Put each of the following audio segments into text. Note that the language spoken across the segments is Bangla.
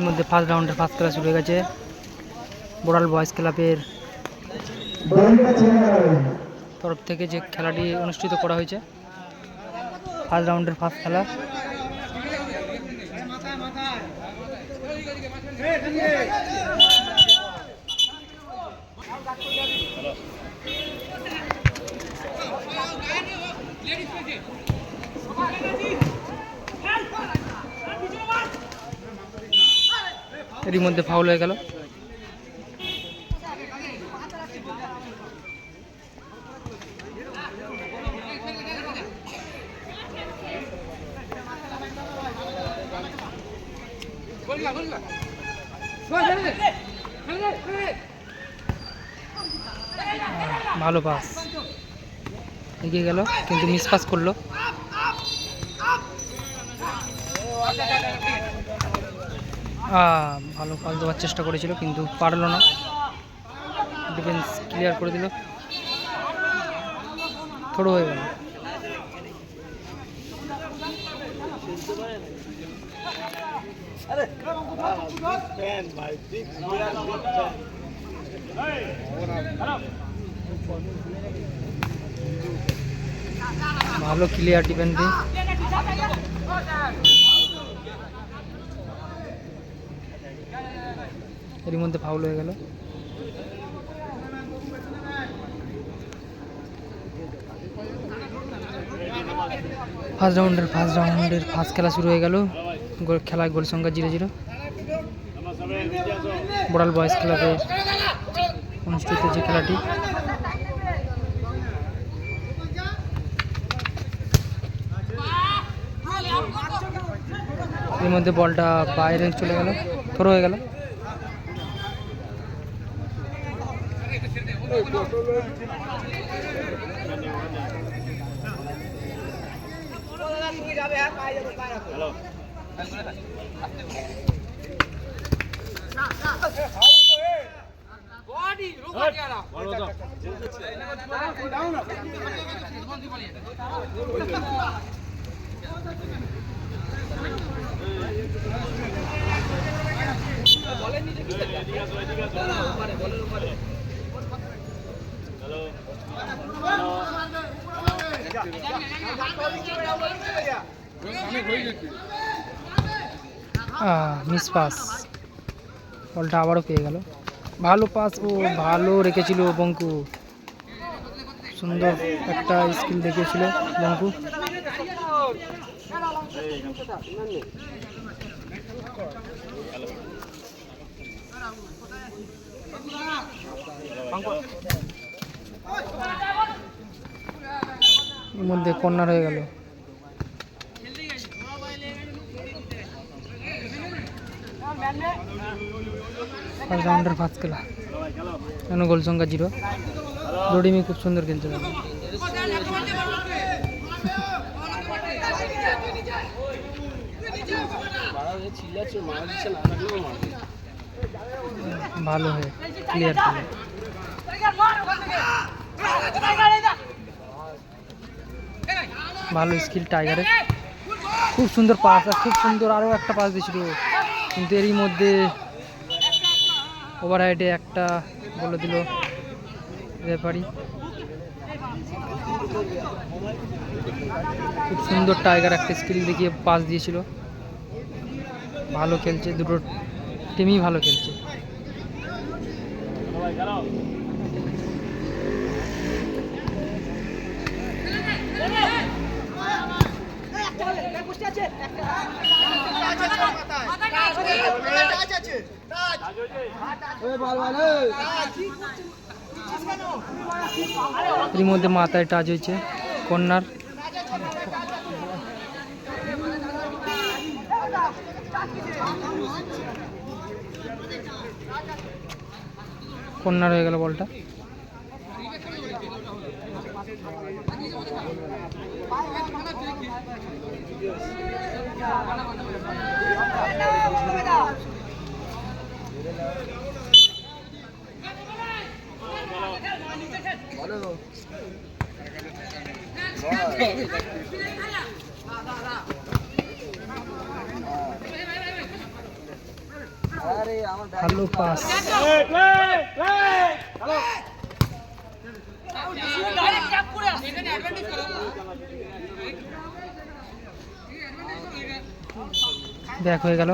এর মধ্যে ফার্স্ট রাউন্ডের ফার্স্ট খেলা শুরু হয়ে গেছে। বোড়াল বয়েজ ক্লাবের তরফ থেকে যে খেলাটি অনুষ্ঠিত করা হয়েছে, ফার্স্ট রাউন্ডের ফার্স্ট খেলা। এরই মধ্যে ফাউল হয়ে গেল। ভালো পাস, এগিয়ে গেল কিন্তু মিস পাস করলো। ভালো পাস দেওয়ার চেষ্টা করেছিল কিন্তু পারলো না, ডিফেন্স ক্লিয়ার করে দিল, থ্রো হয়ে গেল। ভালো ক্লিয়ার ডিফেন্স, এর মধ্যে ফাউল হয়ে গেল। ফার্স্ট রাউন্ডের ফার্স্ট খেলা শুরু হয়ে গেল। খেলায় গোল সংখ্যা 0-0। বোড়াল বয়েজ ক্লাবে অনুষ্ঠিত যে খেলাটি, এর মধ্যে বলটা বাইরে চলে গেল, থ্রো হয়ে গেল। মিস পাস, বলটা আবারও পেয়ে গেল। ভালো পাস, ও ভালো রেখেছিল বঙ্কু, সুন্দর একটা স্কিল দেখিয়েছিল বঙ্কু। এর মধ্যে কর্নার হয়ে গেল। ফার্স্ট রাউন্ডের ফার্স্ট খেলা, কেন গোল সংখ্যা 0। রোডিমি খুব সুন্দর খেলছে। ভালো হয়ে ক্লিয়ার খেলে, ভালো স্কিল টাইগারের, খুব সুন্দর পাস, আর খুব সুন্দর আরও একটা পাস দিয়েছিল, কিন্তু এরই মধ্যে ওভারহাইডে একটা বলে দিল রেফারি। খুব সুন্দর টাইগার একটা স্কিল দেখিয়ে পাস দিয়েছিল। ভালো খেলছে, দুটো টিমই ভালো খেলছে। এর মধ্যে মাথায় টাচ হয়েছে, কর্নার। কর্নার হয়ে গেল বলটা। ভালো পাস। ব্যাক হয়ে গেল।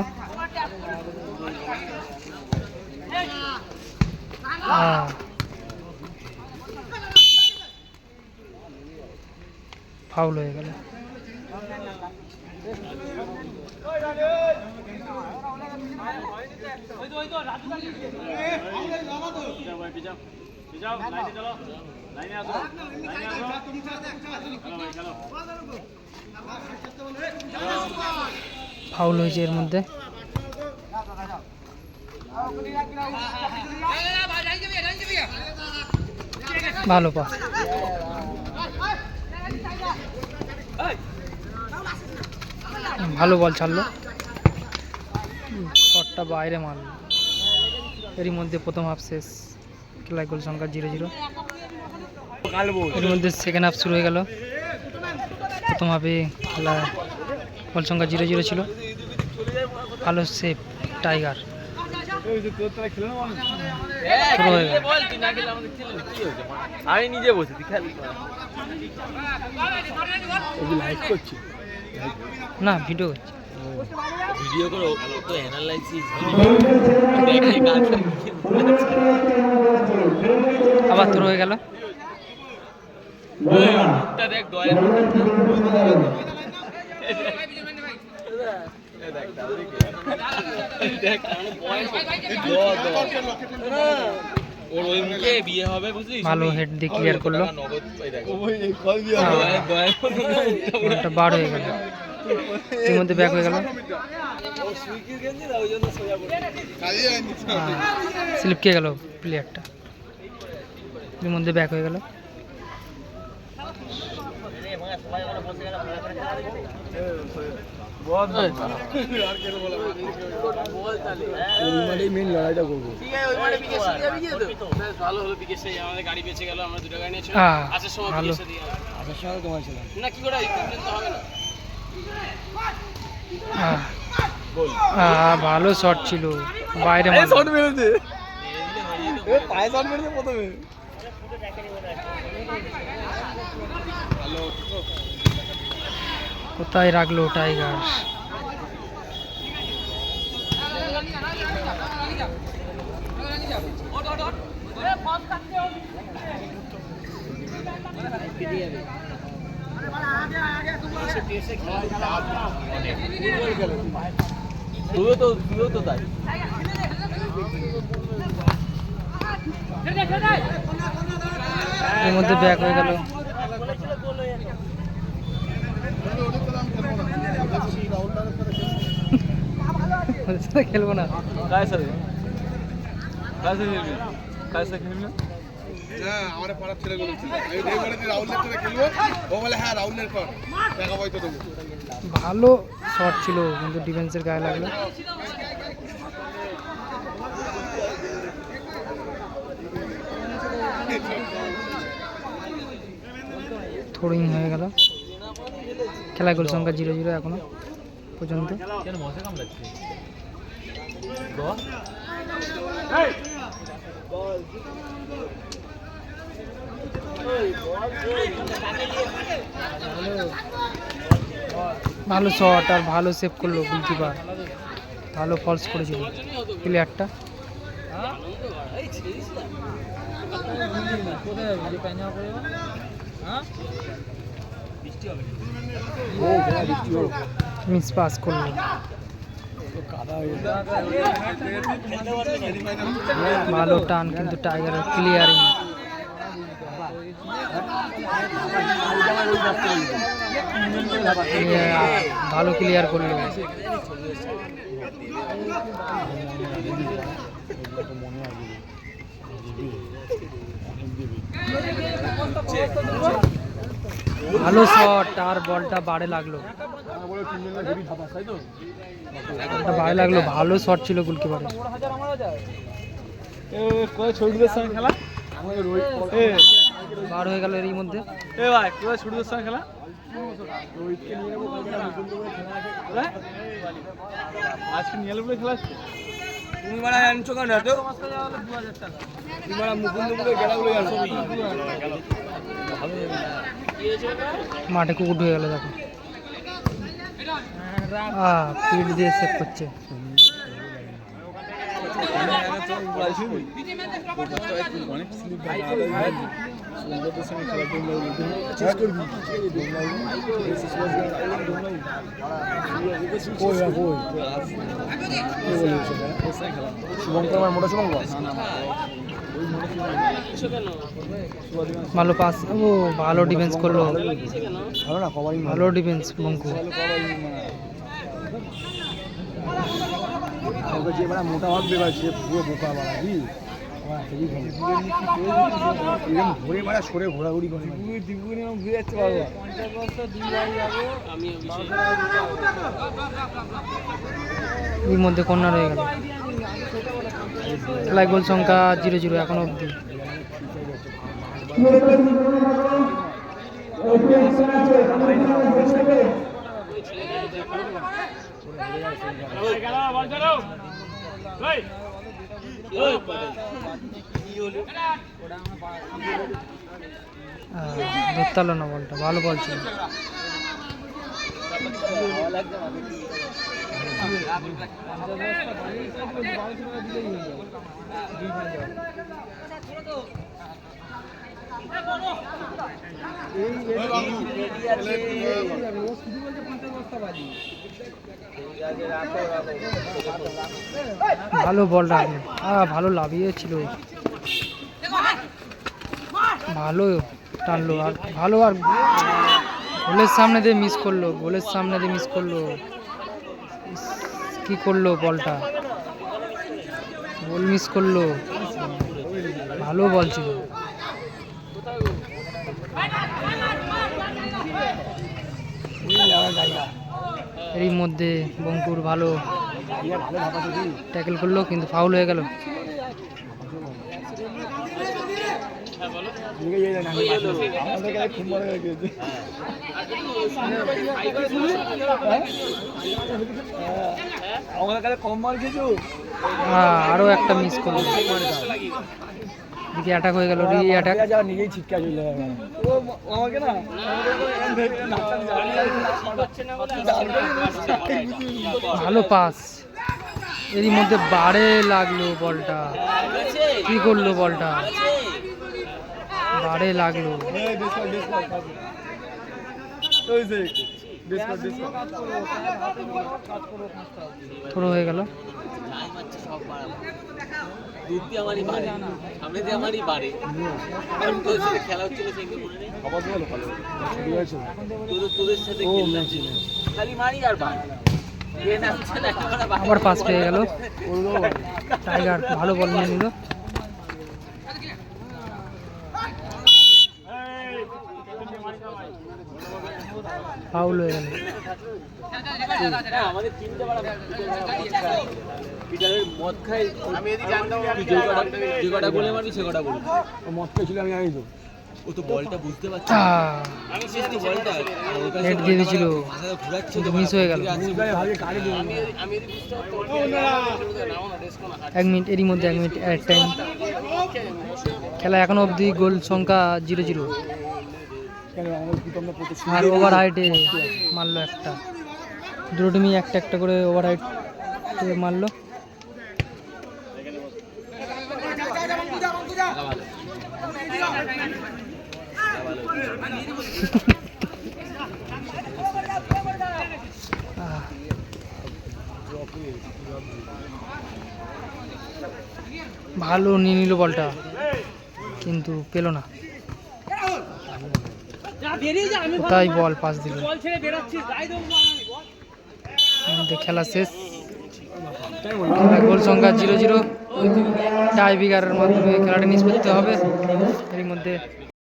ফাউল হয়ে গেল। ফাউল হয়েছে এর মধ্যে। ভালো পাস। ভালো বল ছাড়লো, শটটা বাইরে মারলো। এরই মধ্যে প্রথম হাফ শেষ, খেলায় গোল সংখ্যা 0-0। এর মধ্যে সেকেন্ড হাফ শুরু হয়ে গেল। প্রথম হাফে খেলা গোল সংখ্যা 0-0 ছিল। ভালো সেভ টাইগার। আমি নিজে বসে না, ভিডিও করছি। ভিডিও করো তো অ্যানালাইসিস আবার তোর হয়ে গেল। দেখ দয়ের ভালো হেড দিয়ে ক্লিয়ার করলো। বার হয়ে গেল। এর মধ্যে ব্যাক হয়ে গেল। স্লিপ খেয়ে গেল প্লেয়ারটা। এর মধ্যে ব্যাক হয়ে গেল। মেন লড়াইটা করবো। ভালো হলো বিকেশে আমাদের গাড়ি বেঁচে গেল। আমরা দুটো গাড়ি নিয়েছিলাম। আসার সময় বিকেশে দিয়ে আসার সময় তোমার ছিল না কি করে তো হবে না। ভালো শট ছিল, বাইরে শট মেরেছে, পায়ে শট মেরেছে প্রথমে। কোথায় রাখলো টাইগার? এর মধ্যে ব্যাক হয়ে গেল। খেলবো না। আমার পাড়ার ছেলেগুলো রাহুলের সাথে খেলবো। ও বলে হ্যাঁ রাহুলের পর টাকা পয়সা দেবো। ভালো শট ছিল কিন্তু ডিফেন্সের গায়ে লাগলো। থ্রোইং হয়ে গেল। খেলা গোল সংখ্যা 0-0 এখনো পর্যন্ত। ভালো শট আর ভালো সেভ করলো গোলকিপার। ভালো ফলস করেছিল প্লেয়ারটা। মিস পাস করলো। ভালো টান কিন্তু টাইগারের ক্লিয়ারিং। ভালো ক্লিয়ার করলো। ভালো শট আর বলটা বাড়ে লাগলো। বাড়ে লাগলো। ভালো শট ছিল গোলকিপারের। বার হয়ে গেল এরই মধ্যে। খেলা আজকে নিয়ে খেলা তুমি মারা আনছো কেন এত তুমি মারা মুকুন্দপুরে গেলাগুলো জানো মাঠে কুকুর ঢুকে গেল দেখো পিঠ দিয়ে সেভ করছে ভালো পাস ও ভালো ডিফেন্স করলো ভালো ডিফেন্স বঙ্কু যে বড় মোটা হবে বা সে পুরো বোকা বাড়া কি ঘুরে মারা সরে ঘোরাঘুরি করে দিগুনি ঘুরে যাচ্ছে বাবা এর মধ্যে কর্নার হয়ে গেল খেলায় গোল সংখ্যা 0-0 এখনো অবধি ধরতে পারলো না বলটা ভালো বল ছিল ভালো বলটা ভালো লাভিয়েছিল ভালো টানলো আর ভালো আর গোলের সামনে দিয়ে মিস করলো কি করলো বলটা গোল মিস করলো ভালো বল ছিল এরই মধ্যে বঙ্কুর ভালো ট্যাকেল করলো কিন্তু ফাউল হয়ে গেল আরো একটা মিস করলো দিকে অ্যাটাক হয়ে গেল নিজেই ছিটকা চলে আমাকে না ভালো পাস এরই মধ্যে বাড়ে লাগলো বলটা কি করলো বলটা বাড়ে লাগলো পুরো হয়ে গেল খেলা হচ্ছিল আবার পাস পেয়ে গেল টাইগার ভালো বল নিয়ে নিল ফাউল হয়ে গেল আমাদের তিনটে পিটারের মদ খাই আমি এদিকে জানতাম যে কটা বলে মারবি সে কটা বলি মদ খেয়েছিল আমি জানি তো ও তো বলটা বুঝতে পারছি আমি শেষ তো বলটা নেট দিয়ে দিয়েছিল ঘুরাচ্ছে মিস হয়ে গেল আমি বুঝতে এরই মধ্যে 1 মিনিট অ্যাড টাইম খেলা এখনো অবধি গোল সংখ্যা 0-0 আর ওভার হাইটে মারলো একটা দুটো টিমই একটা করে ওভার হাইট মারলো ভালো নিয়ে নিল বলটা কিন্তু পেল না তাই বল পাস দিল খেলা শেষ গোল সংখ্যা 0-0 টাই ব্রেকারের মাধ্যমে খেলাটা নিষ্পত্তি হবে এর মধ্যে